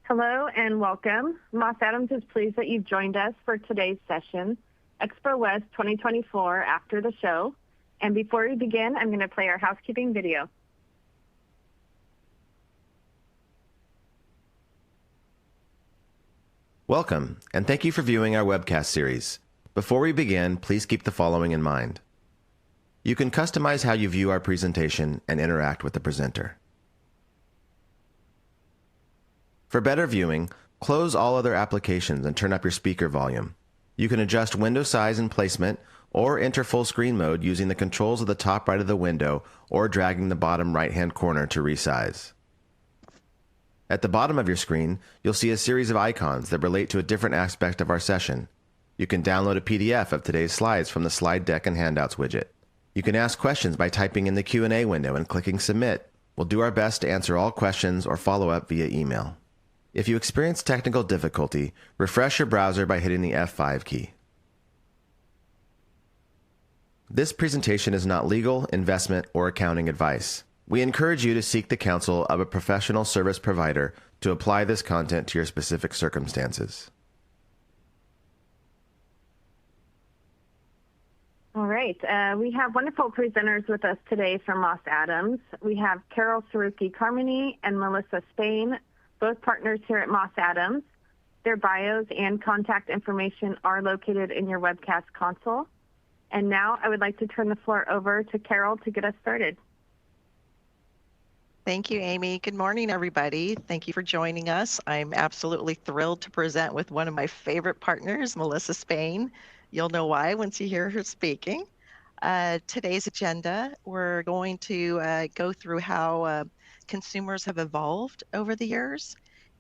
Hello and welcome. Moss Adams is pleased that you've joined us for today's session, ExpoWest 2024 after the show. And before we begin, I'm going to play our housekeeping video. Welcome, and thank you for viewing our webcast series. Before we begin, please keep the following in mind. You can customize how you view our presentation and interact with the presenter. For better viewing, close all other applications and turn up your speaker volume. You can adjust window size and placement or enter full screen mode using the controls at the top right of the window or dragging the bottom right-hand corner to resize. At the bottom of your screen, you'll see a series of icons that relate to a different aspect of our session. You can download a PDF of today's slides from the Slide Deck and Handouts widget. You can ask questions by typing in the Q&A window and clicking Submit. We'll do our best to answer all questions or follow up via email. If you experience technical difficulty, refresh your browser by hitting the F5 key. This presentation is not legal, investment, or accounting advice. We encourage you to seek the counsel of a professional service provider to apply this content to your specific circumstances. All right, we have wonderful presenters with us today from Moss Adams. We have Carol Suruki-Carmany and Melissa Spain, both partners here at Moss Adams. Their bios and contact information are located in your webcast console. And now I would like to turn the floor over to Carol to get us started. Thank you, Amy. Good morning, everybody. Thank you for joining us. I'm absolutely thrilled to present with one of my favorite partners, Melissa Spain. You'll know why once you hear her speaking. Today's agenda, we're going to go through how consumers have evolved over the years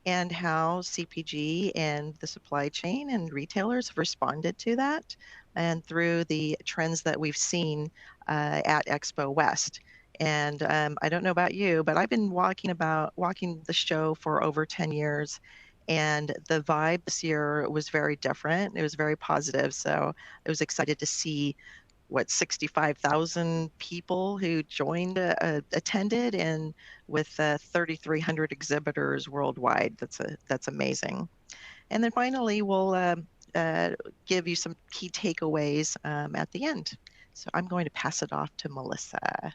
and how CPG and the supply chain and retailers have responded to that and through the trends that we've seen at ExpoWest. And I don't know about you, but I've been walking the show for over 10 years, and the vibe this year was very different. It was very positive. So I was excited to see 65,000 people who joined, attended, and with 3,300 exhibitors worldwide. That's amazing. And then finally, we'll give you some key takeaways at the end. So I'm going to pass it off to Melissa.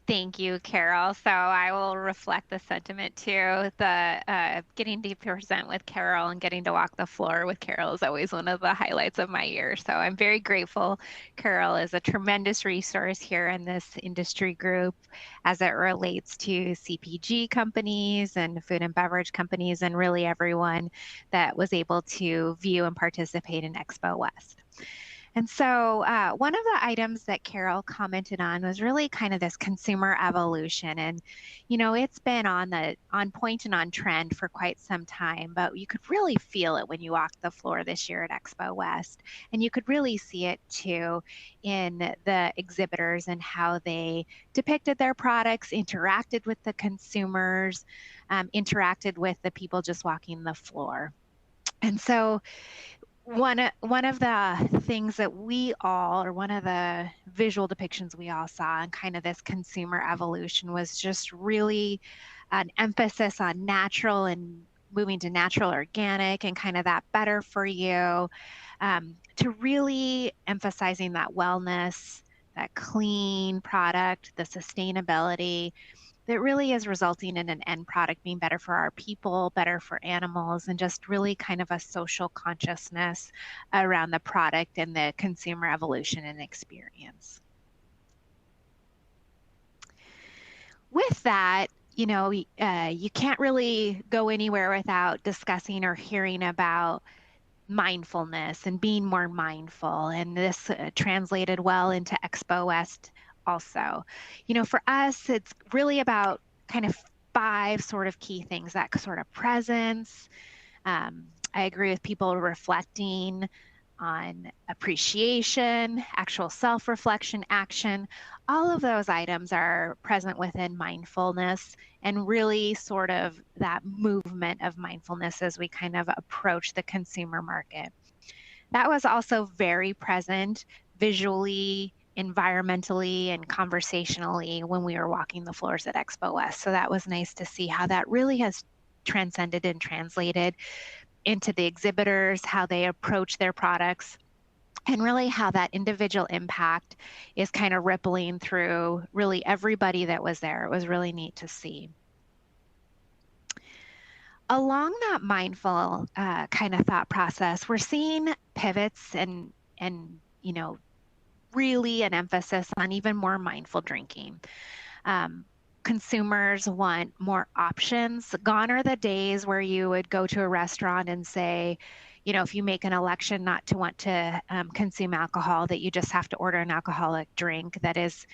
Thank you, Carol. So I will reflect the sentiment too. The getting to present with Carol and getting to walk the floor with Carol is always one of the highlights of my year. So I'm very grateful. Carol is a tremendous resource here in this industry group as it relates to CPG companies and food and beverage companies and really everyone that was able to view and participate in ExpoWest. And so one of the items that Carol commented on was really kind of this consumer evolution. And, you know, it's been on point and on trend for quite some time, but you could really feel it when you walked the floor this year at ExpoWest. And you could really see it too in the exhibitors and how they depicted their products, interacted with the consumers, interacted with the people just walking the floor. And so one of the things that one of the visual depictions we all saw in kind of this consumer evolution was just really an emphasis on natural and moving to natural organic and kind of that better for you, to really emphasizing that wellness, that clean product, the sustainability that really is resulting in an end product being better for our people, better for animals, and just really kind of a social consciousness around the product and the consumer evolution and experience. With that, you know, you can't really go anywhere without discussing or hearing about mindfulness and being more mindful. And this translated well into ExpoWest also. You know, for us, it's really about kind of 5 sort of key things, that sort of presence. I agree with people reflecting on appreciation, actual self-reflection, action. All of those items are present within mindfulness and really sort of that movement of mindfulness as we kind of approach the consumer market. That was also very present visually, environmentally, and conversationally when we were walking the floors at ExpoWest. So that was nice to see how that really has transcended and translated into the exhibitors, how they approach their products, and really how that individual impact is kind of rippling through really everybody that was there. It was really neat to see. Along that mindful kind of thought process, we're seeing pivots and really an emphasis on even more mindful drinking. Consumers want more options. Gone are the days where you would go to a restaurant and say, if you make an election not to want to consume alcohol, that you just have to order an alcoholic drink that is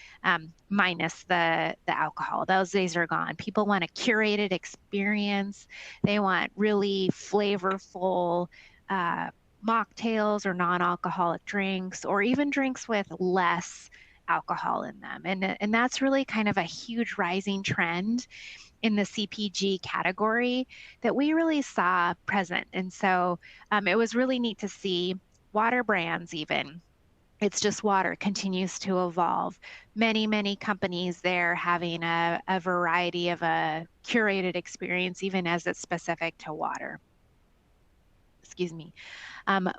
minus the alcohol. Those days are gone. People want a curated experience. They want really flavorful mocktails or non-alcoholic drinks, or even drinks with less alcohol in them. And that's really kind of a huge rising trend in the CPG category that we really saw present. And so it was really neat to see water brands even. It's Just Water continues to evolve. Many companies there having a variety of a curated experience, even as it's specific to water. Excuse me.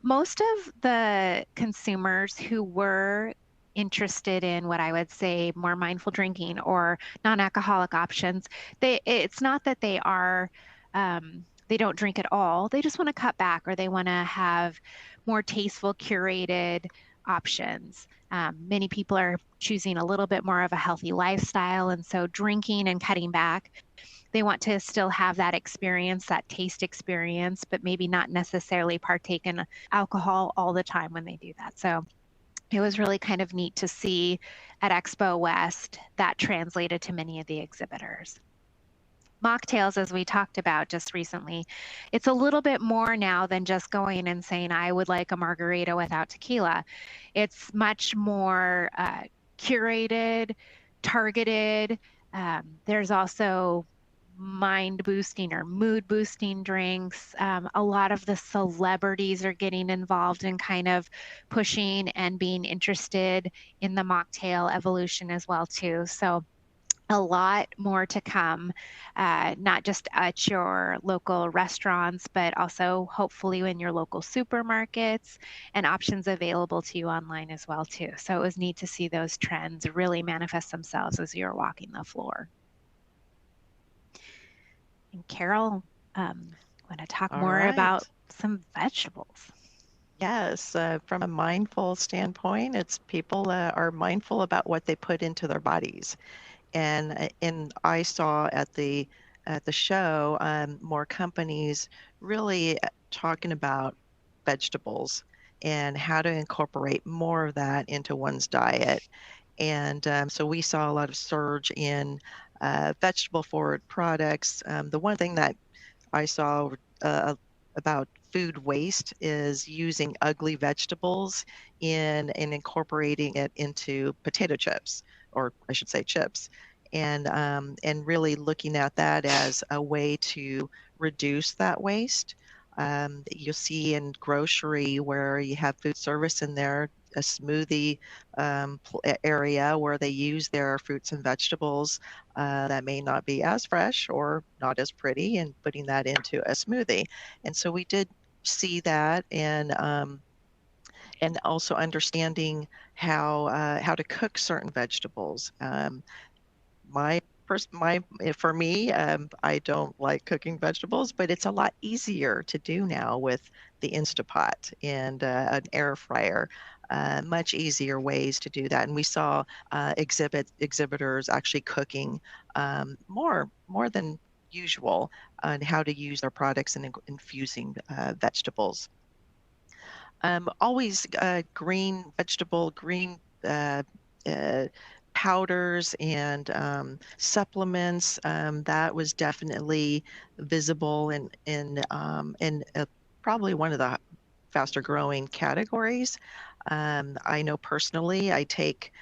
Most of the consumers who were interested in what I would say more mindful drinking or non-alcoholic options, it's not that they are they don't drink at all. They just want to cut back, or they want to have more tasteful, curated options. Many people are choosing a little bit more of a healthy lifestyle, and so drinking and cutting back. They want to still have that experience, that taste experience, but maybe not necessarily partake in alcohol all the time when they do that. So it was really kind of neat to see at ExpoWest that translated to many of the exhibitors. Mocktails, as we talked about just recently, it's a little bit more now than just going and saying, I would like a margarita without tequila. It's much more curated, targeted. There's also mind boosting or mood boosting drinks. A lot of the celebrities are getting involved in kind of pushing and being interested in the mocktail evolution as well too. So a lot more to come, not just at your local restaurants, but also hopefully in your local supermarkets, and options available to you online as well too. So it was neat to see those trends really manifest themselves as you're walking the floor. And Carol, want to talk more about some vegetables? Yes, from a mindful standpoint, it's people are mindful about what they put into their bodies. And I saw at the show more companies really talking about vegetables and how to incorporate more of that into one's diet. And so we saw a lot of surge in vegetable forward products. The one thing that I saw about food waste is using ugly vegetables and incorporating it into potato chips, or I should say chips, and really looking at that as a way to reduce that waste. You'll see in grocery where you have food service in there, a smoothie area where they use their fruits and vegetables that may not be as fresh or not as pretty, and putting that into a smoothie. And so we did see that, and also understanding how to cook certain vegetables. For me, I don't like cooking vegetables, but it's a lot easier to do now with the Instapot and an air fryer. Much easier ways to do that. And we saw exhibitors actually cooking more than usual on how to use their products and infusing vegetables. Always green powders and supplements. That was definitely visible in probably one of the faster growing categories. I know personally I take,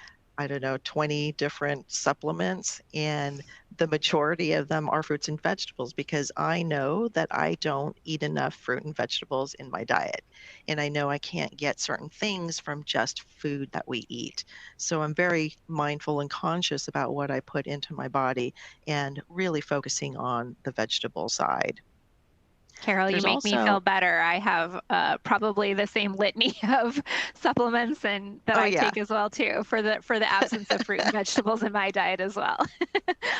20 different supplements, and the majority of them are fruits and vegetables, because I know that I don't eat enough fruit and vegetables in my diet. And I know I can't get certain things from just food that we eat. So I'm very mindful and conscious about what I put into my body, and really focusing on the vegetable side. Carol, you There's make me also, feel better. I have probably the same litany of supplements and that oh I yeah, take as well too for the absence of fruit and vegetables in my diet as well.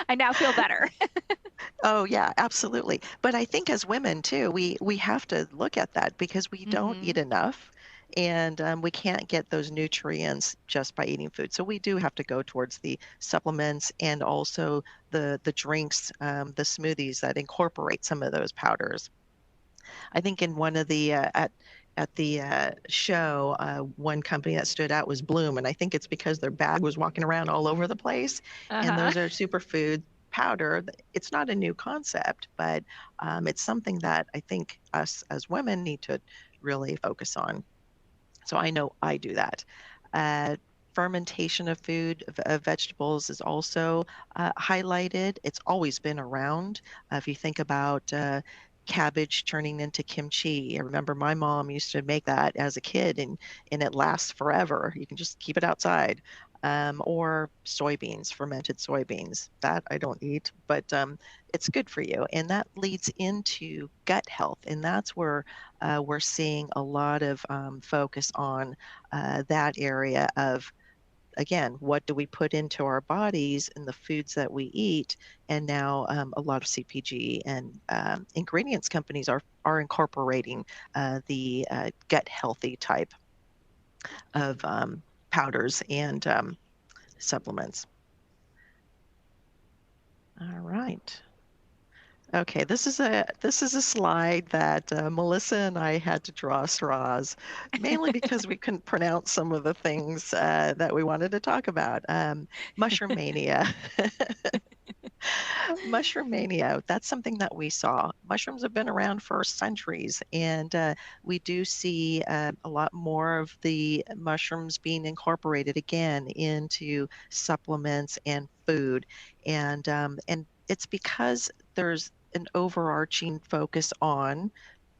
I now feel better. oh yeah, absolutely. But I think as women too, we have to look at that because we don't eat Hmm. enough, and we can't get those nutrients just by eating food. So we do have to go towards the supplements and also the drinks, the smoothies that incorporate some of those powders. I think in one of the at the show, one company that stood out was Bloom, and I think it's because their bag was walking around all over the place. And Uh-huh. those are superfood powder. It's not a new concept, but it's something that I think us as women need to really focus on. So I know I do that. Uh, Fermentation of food, of vegetables is also highlighted. It's always been around. If you think about cabbage turning into kimchi, I remember my mom used to make that as a kid, and it lasts forever. You can just keep it outside. Or soybeans, fermented soybeans. That I don't eat, but it's good for you. And that leads into gut health. And that's where we're seeing a lot of focus on that area of, again, what do we put into our bodies and the foods that we eat? And now a lot of CPG and ingredients companies are incorporating the gut healthy type of powders and supplements. All right. Okay, this is a slide that Melissa and I had to draw straws, mainly because we couldn't pronounce some of the things that we wanted to talk about. Mushroom mania. Mushroom mania, that's something that we saw. Mushrooms have been around for centuries, and we do see a lot more of the mushrooms being incorporated again into supplements and food. And it's because there's an overarching focus on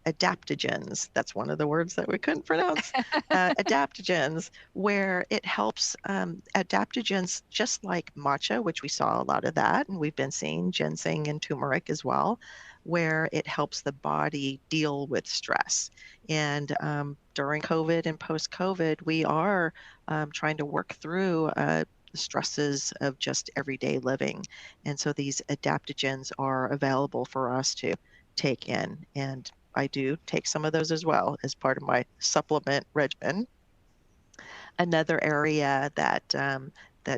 adaptogens. That's one of the words that we couldn't pronounce. Adaptogens, where it helps adaptogens, just like matcha, which we saw a lot of that, and we've been seeing ginseng and turmeric as well, where it helps the body deal with stress. And during COVID and post COVID, we are trying to work through. The stresses of just everyday living. And so these adaptogens are available for us to take in. And I do take some of those as well as part of my supplement regimen. Another area that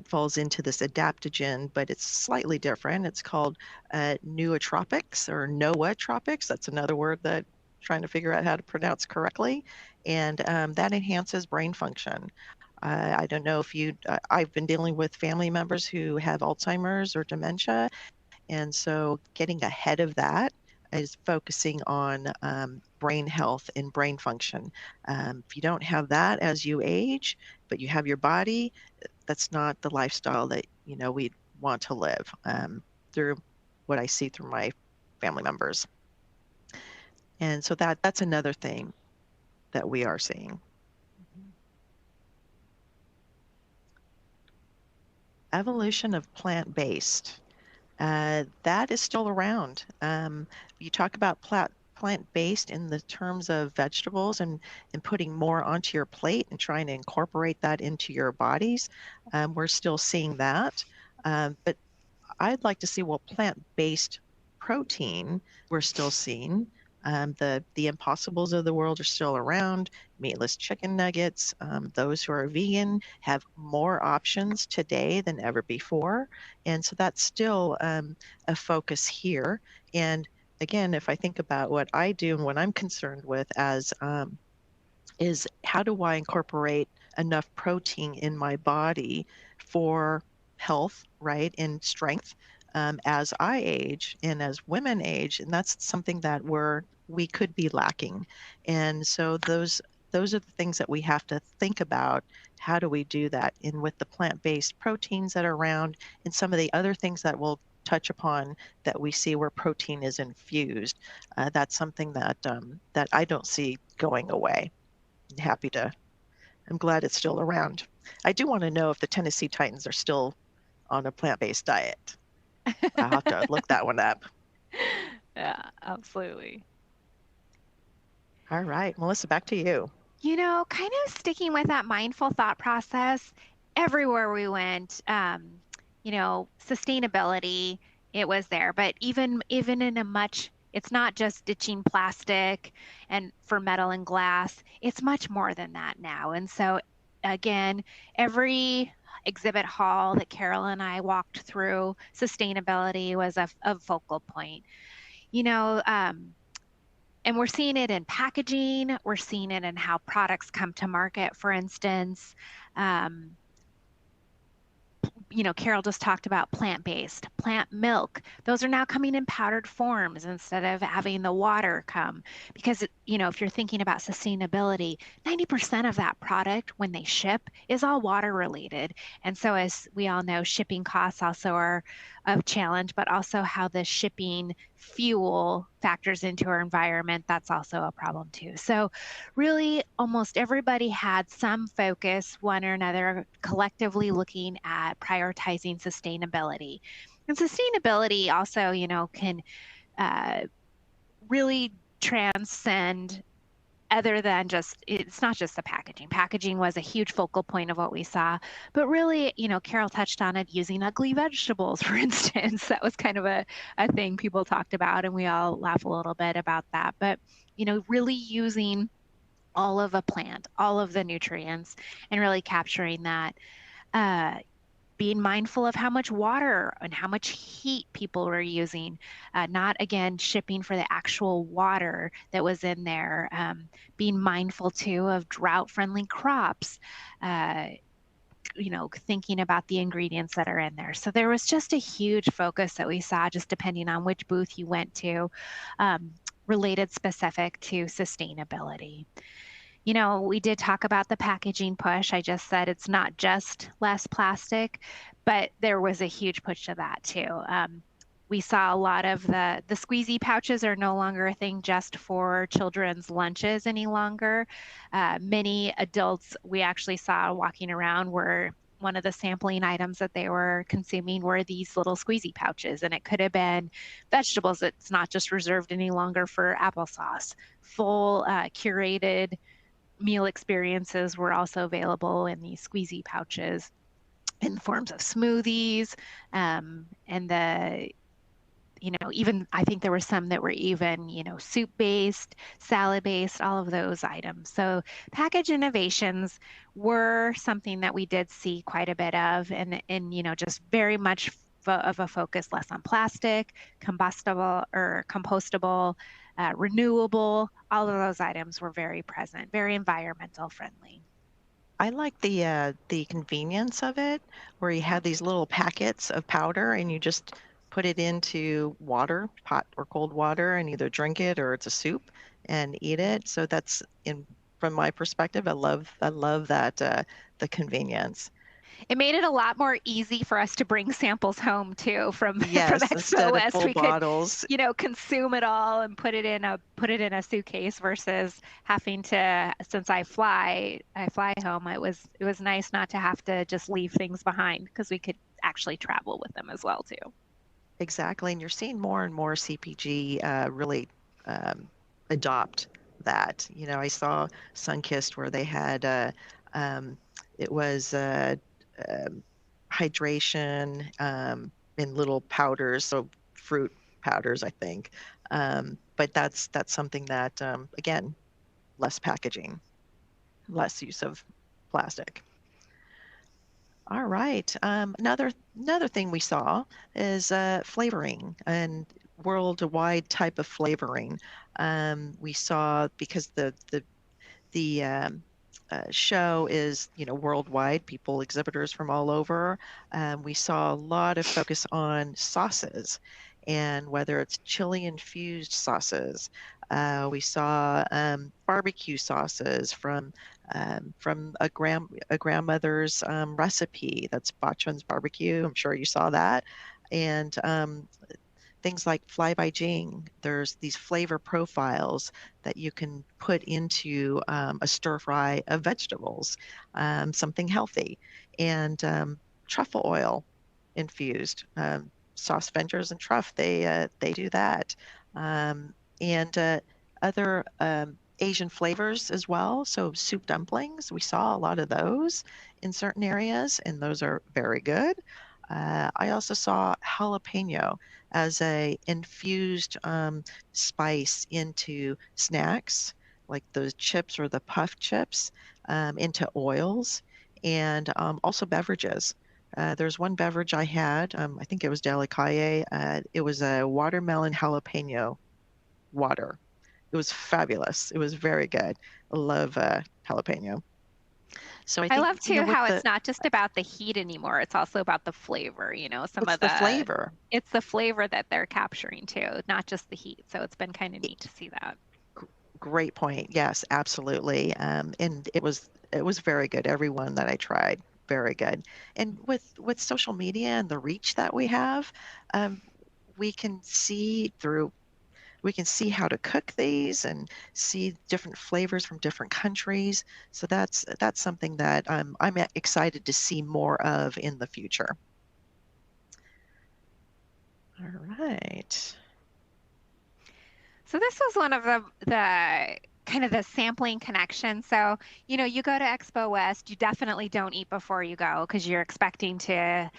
falls into this adaptogen, but it's slightly different. It's called nootropics or nootropics. That's another word that I'm trying to figure out how to pronounce correctly. And that enhances brain function. I don't know if I've been dealing with family members who have Alzheimer's or dementia, and so getting ahead of that is focusing on brain health and brain function. If you don't have that as you age, but you have your body, that's not the lifestyle that we want to live through what I see through my family members. And so that's another thing that we are seeing. Evolution of plant-based. That is still around. You talk about plant-based in the terms of vegetables and putting more onto your plate and trying to incorporate that into your bodies. We're still seeing that. But I'd like to see what plant-based protein we're still seeing. The Impossibles of the world are still around. Meatless chicken nuggets. Those who are vegan have more options today than ever before. And so that's still a focus here. And again, if I think about what I do and what I'm concerned with as is how do I incorporate enough protein in my body for health, right, and strength as I age and as women age, and that's something that we could be lacking. And so those are the things that we have to think about. How do we do that? And with the plant-based proteins that are around and some of the other things that we'll touch upon that we see where protein is infused, that's something that I don't see going away. I'm glad it's still around. I do want to know if the Tennessee Titans are still on a plant-based diet. I'll have to look that one up. Yeah, absolutely. All right, Melissa, back to you. Kind of sticking with that mindful thought process, everywhere we went, sustainability, it was there. But even in a much, it's not just ditching plastic and for metal and glass, it's much more than that now. And so again, every exhibit hall that Carol and I walked through, sustainability was a focal point. You know, and we're seeing it in packaging. We're seeing it in how products come to market, for instance. Um, Carol just talked about plant-based, plant milk. Those are now coming in powdered forms instead of having the water come. Because, if you're thinking about sustainability, 90% of that product when they ship is all water related. And so, as we all know, shipping costs also are a challenge, but also how the shipping fuel factors into our environment, that's also a problem too. So really almost everybody had some focus, one or another, collectively looking at prioritizing sustainability. And sustainability also, can really transcend other than just, it's not just the packaging. Packaging was a huge focal point of what we saw, but really, Carol touched on it, using ugly vegetables, for instance. That was kind of a thing people talked about, and we all laugh a little bit about that. But, really using all of a plant, all of the nutrients, and really capturing that. Being mindful of how much water and how much heat people were using, not again shipping for the actual water that was in there. Being mindful too of drought-friendly crops. Thinking about the ingredients that are in there. So there was just a huge focus that we saw, just depending on which booth you went to, related specific to sustainability. We did talk about the packaging push. I just said it's not just less plastic, but there was a huge push to that too. We saw a lot of the squeezy pouches are no longer a thing just for children's lunches any longer. Many adults we actually saw walking around were one of the sampling items that they were consuming were these little squeezy pouches, and it could have been vegetables. It's not just reserved any longer for applesauce. Full curated meal experiences were also available in these squeezy pouches in forms of smoothies, and even I think there were some that were even, soup based, salad based, all of those items. So package innovations were something that we did see quite a bit of, and just very much of a focus less on plastic, combustible or compostable, renewable. All of those items were very present, very environmental friendly. I like the convenience of it, where you have these little packets of powder and you just put it into water, hot or cold water, and either drink it or it's a soup and eat it. So that's from my perspective, I love that the convenience. It made it a lot more easy for us to bring samples home too from Yes, from instead of ExpoWest. full We bottles. could, consume it all and put it in a suitcase versus having to. Since I fly home. It was nice not to have to just leave things behind because we could actually travel with them as well too. Exactly, and you're seeing more and more CPG really adopt that. I saw Sunkist where they had it was hydration in little powders, so fruit powders, I think. But that's something that again, less packaging, less use of plastic. All right. Another thing we saw is flavoring and worldwide type of flavoring. We saw because the show is worldwide, people exhibitors from all over. We saw a lot of focus on sauces, and whether it's chili infused sauces. We saw barbecue sauces from a grandmother's recipe. That's Bachman's Barbecue. I'm sure you saw that. And things like Fly by Jing. There's these flavor profiles that you can put into a stir fry of vegetables, something healthy, and truffle oil infused. Sauce Ventures and Truff, they do that. And other Asian flavors as well. So soup dumplings, we saw a lot of those in certain areas, and those are very good. I also saw jalapeno as a infused spice into snacks, like those chips or the puff chips, into oils, and also beverages. There's one beverage I had, I think it was Delicaye. It was a watermelon jalapeno water. It was fabulous. It was very good. I love jalapeno. So I I think, love too with how it's not just about the heat anymore. It's also about the flavor, some it's of the flavor. it's the flavor that they're capturing too, not just the heat. So it's been kind of neat to see that. Great point. Yes, absolutely. And it was very good. Every one that I tried, very good. And with social media and the reach that we have, um, we can see through we can see how to cook these and see different flavors from different countries. So that's something that I'm excited to see more of in the future. All right. So this was one of the kind of the sampling connection. So, you go to Expo West, you definitely don't eat before you go because you're expecting to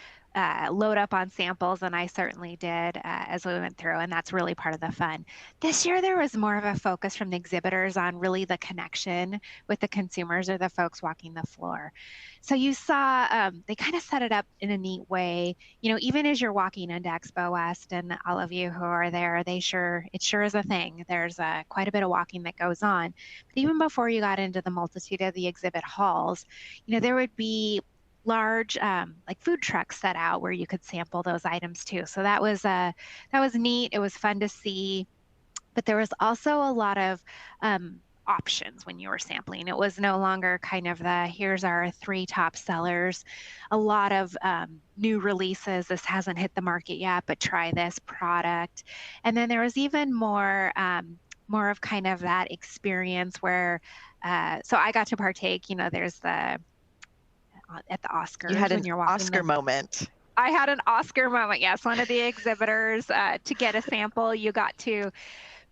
load up on samples, and I certainly did as we went through, and that's really part of the fun. This year, there was more of a focus from the exhibitors on really the connection with the consumers or the folks walking the floor. So you saw they kind of set it up in a neat way. Even as you're walking into Expo West, and all of you who are there, it sure is a thing. There's quite a bit of walking that goes on. But even before you got into the multitude of the exhibit halls, there would be large like food trucks set out where you could sample those items too. So that was neat. It was fun to see. But there was also a lot of options when you were sampling. It was no longer kind of here's our 3 top sellers. A lot of new releases. This hasn't hit the market yet, but try this product. And then there was even more of kind of that experience where, so I got to partake. There's at the Oscars You had when an you're walking Oscar moment. I had an Oscar moment. Yes, one of the exhibitors to get a sample, you got to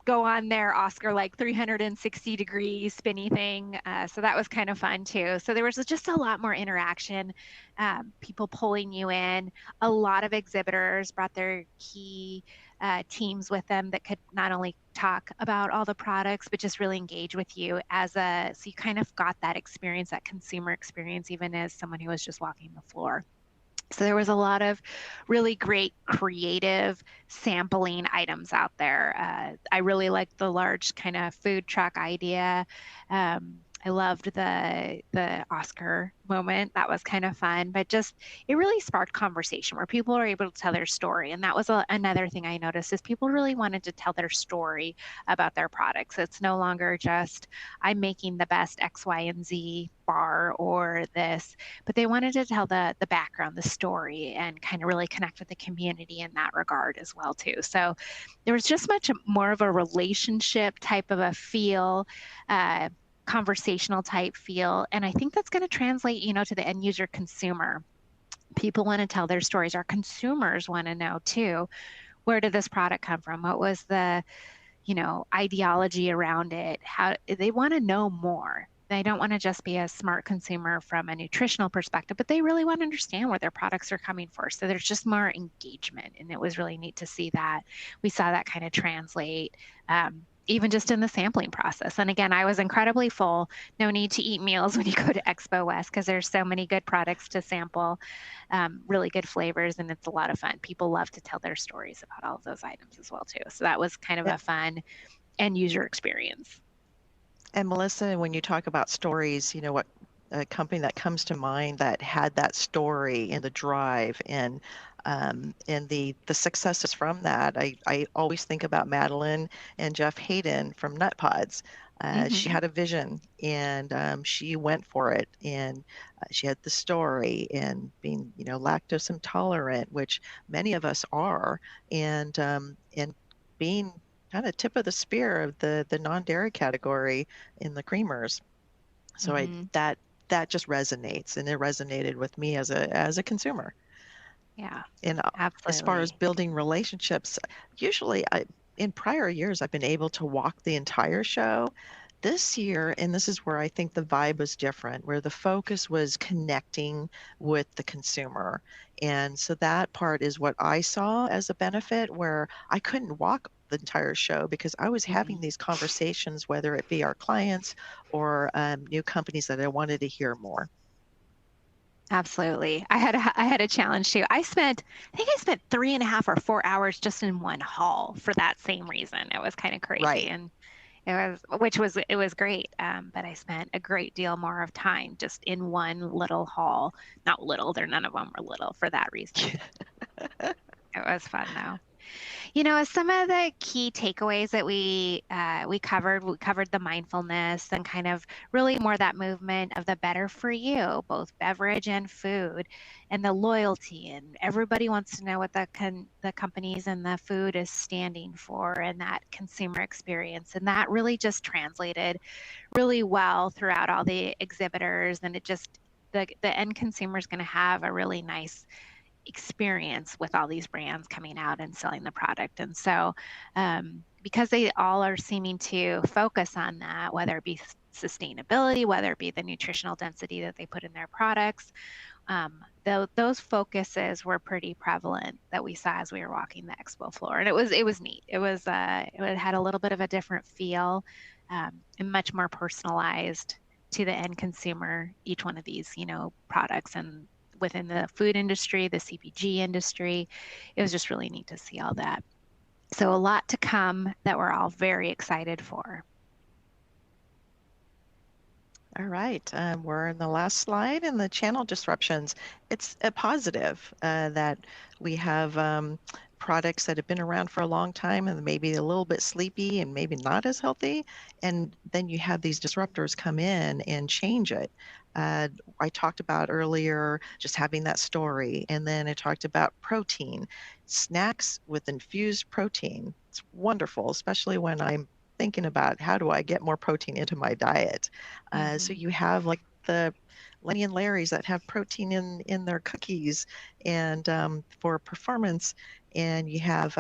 go on their Oscar like 360-degree spinny thing. So that was kind of fun too. So there was just a lot more interaction, people pulling you in. A lot of exhibitors brought their key teams with them that could not only talk about all the products, but just really engage with you so you kind of got that experience, that consumer experience, even as someone who was just walking the floor. So there was a lot of really great creative sampling items out there. I really liked the large kind of food truck idea. I loved the Oscar moment. That was kind of fun, but just it really sparked conversation where people are able to tell their story. And that was another thing I noticed is people really wanted to tell their story about their products. It's no longer just I'm making the best X, Y, and Z bar or this, but they wanted to tell the background, the story, and kind of really connect with the community in that regard as well too. So there was just much more of a relationship type of a feel, conversational type feel. And I think that's going to translate, to the end user consumer. People want to tell their stories. Our consumers want to know too, where did this product come from? What was the, ideology around it? How they want to know more. They don't want to just be a smart consumer from a nutritional perspective, but they really want to understand where their products are coming from. So there's just more engagement. And it was really neat to see that. We saw that kind of translate even just in the sampling process. And again, I was incredibly full. No need to eat meals when you go to Expo West because there's so many good products to sample, really good flavors, and it's a lot of fun. People love to tell their stories about all of those items as well too. So that was kind of a fun end user experience. And Melissa, when you talk about stories, what a company that comes to mind that had that story and the drive and the successes from that, I always think about Madeline and Jeff Hayden from Nut Pods. She had a vision and she went for it, and she had the story and being, lactose intolerant, which many of us are, and being kind of tip of the spear of the non-dairy category in the creamers. So that just resonates, and it resonated with me as a consumer. Yeah, and absolutely. As far as building relationships, usually in prior years I've been able to walk the entire show This year, and this is where I think the vibe was different, where the focus was connecting with the consumer. And so that part is what I saw as a benefit, where I couldn't walk the entire show because I was having these conversations, whether it be our clients or new companies that I wanted to hear more. Absolutely. I had a challenge too. I think I spent 3.5 or 4 hours just in one hall for that same reason. It was kind of crazy. Right. And it was great. But I spent a great deal more of time just in one little hall. Not little, none of them were little for that reason. It was fun though. Some of the key takeaways that we covered the mindfulness and kind of really more that movement of the better for you, both beverage and food, and the loyalty, and everybody wants to know what the companies and the food is standing for, and that consumer experience, and that really just translated really well throughout all the exhibitors, and it just the end consumer is going to have a really nice experience with all these brands coming out and selling the product. And so because they all are seeming to focus on that, whether it be sustainability, whether it be the nutritional density that they put in their products, those focuses were pretty prevalent that we saw as we were walking the expo floor. And it was neat. It had a little bit of a different feel and much more personalized to the end consumer, each one of these, products. And within the food industry, the CPG industry. It was just really neat to see all that. So a lot to come that we're all very excited for. All right, we're in the last slide in the channel disruptions. It's a positive that we have products that have been around for a long time and maybe a little bit sleepy and maybe not as healthy. And then you have these disruptors come in and change it. I talked about earlier just having that story, and then I talked about protein, snacks with infused protein. It's wonderful, especially when I'm thinking about how do I get more protein into my diet. So you have like the Lenny and Larry's that have protein in their cookies and for performance, and you have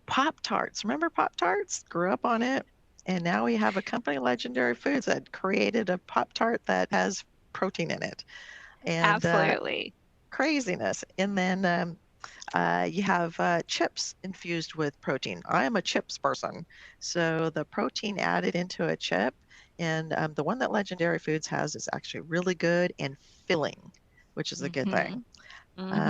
Pop-Tarts. Remember Pop-Tarts? Grew up on it. And now we have a company, Legendary Foods, that created a Pop-Tart that has protein in it. And absolutely. Craziness. And then you have chips infused with protein. I am a chips person. So the protein added into a chip, and the one that Legendary Foods has is actually really good and filling, which is a good thing.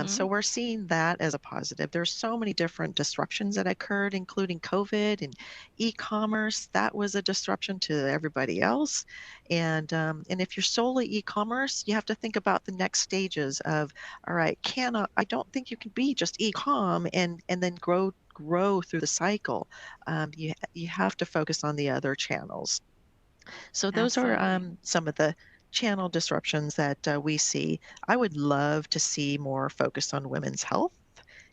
So we're seeing that as a positive. There's so many different disruptions that occurred, including COVID and e-commerce. That was a disruption to everybody else. And if you're solely e-commerce, you have to think about the next stages of, all right, I don't think you can be just e-com and then grow through the cycle. You have to focus on the other channels. So those are some of the channel disruptions that we see. I would love to see more focus on women's health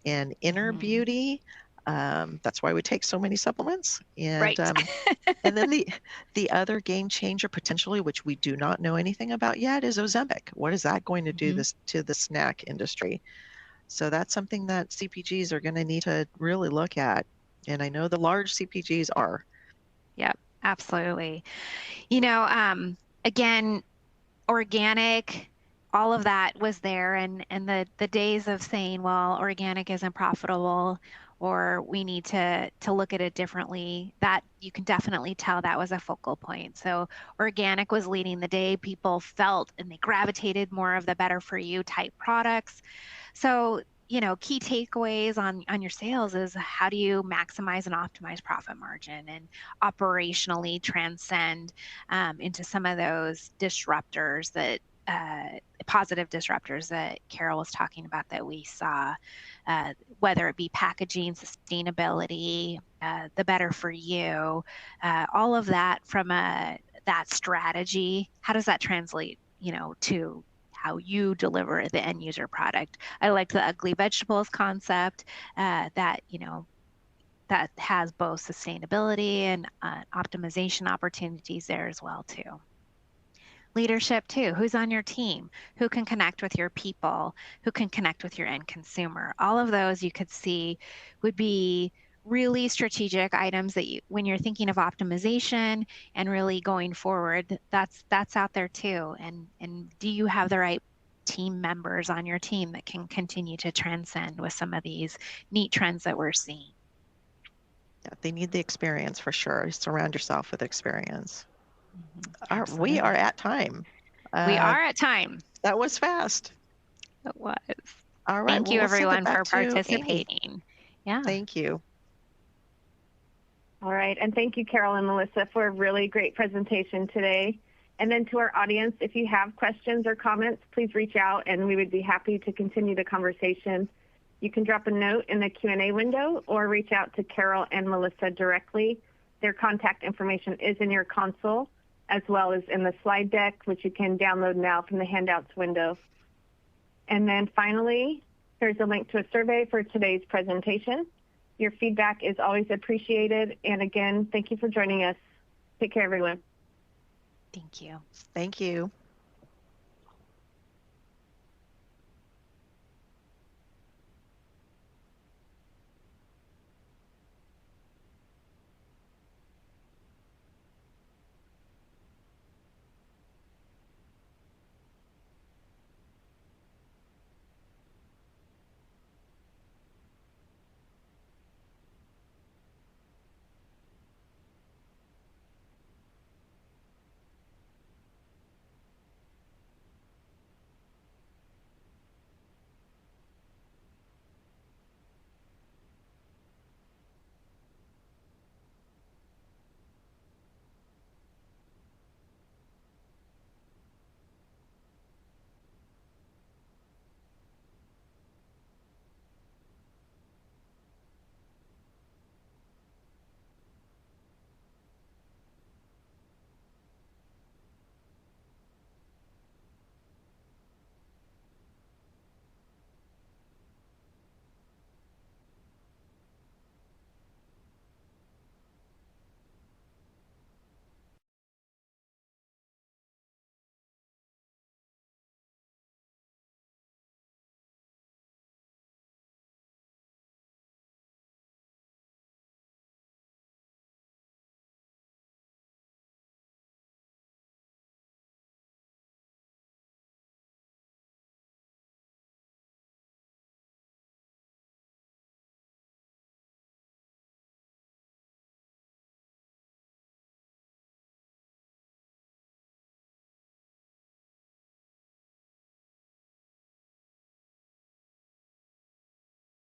and inner beauty. That's why we take so many supplements. And, right. And then the other game changer potentially, which we do not know anything about yet, is Ozempic. What is that going to do to the snack industry? So that's something that CPGs are going to need to really look at. And I know the large CPGs are. Yep, absolutely. Again, organic, all of that was there, and the days of saying, well, organic isn't profitable or we need to look at it differently, that you can definitely tell that was a focal point. So organic was leading the day. People felt and they gravitated more of the better for you type products. So key takeaways on your sales is how do you maximize and optimize profit margin and operationally transcend into some of those disruptors that positive disruptors that Carol was talking about that we saw, whether it be packaging, sustainability, the better for you, all of that from that strategy. How does that translate, to how you deliver the end user product? I liked the ugly vegetables concept that has both sustainability and optimization opportunities there as well too. Leadership too. Who's on your team? Who can connect with your people? Who can connect with your end consumer? All of those you could see would be really strategic items that you, when you're thinking of optimization and really going forward, that's out there too. And do you have the right team members on your team that can continue to transcend with some of these neat trends that we're seeing? Yeah, they need the experience for sure. Surround yourself with experience. We are at time. We are at time. That was fast. It was. All right. Thank you, we'll send it everyone, back for to Amy. participating. Yeah. Thank you. All right, and thank you, Carol and Melissa, for a really great presentation today. And then to our audience, if you have questions or comments, please reach out and we would be happy to continue the conversation. You can drop a note in the Q&A window or reach out to Carol and Melissa directly. Their contact information is in your console, as well as in the slide deck, which you can download now from the handouts window. And then finally, there's a link to a survey for today's presentation. Your feedback is always appreciated. And again, thank you for joining us. Take care, everyone. Thank you. Thank you.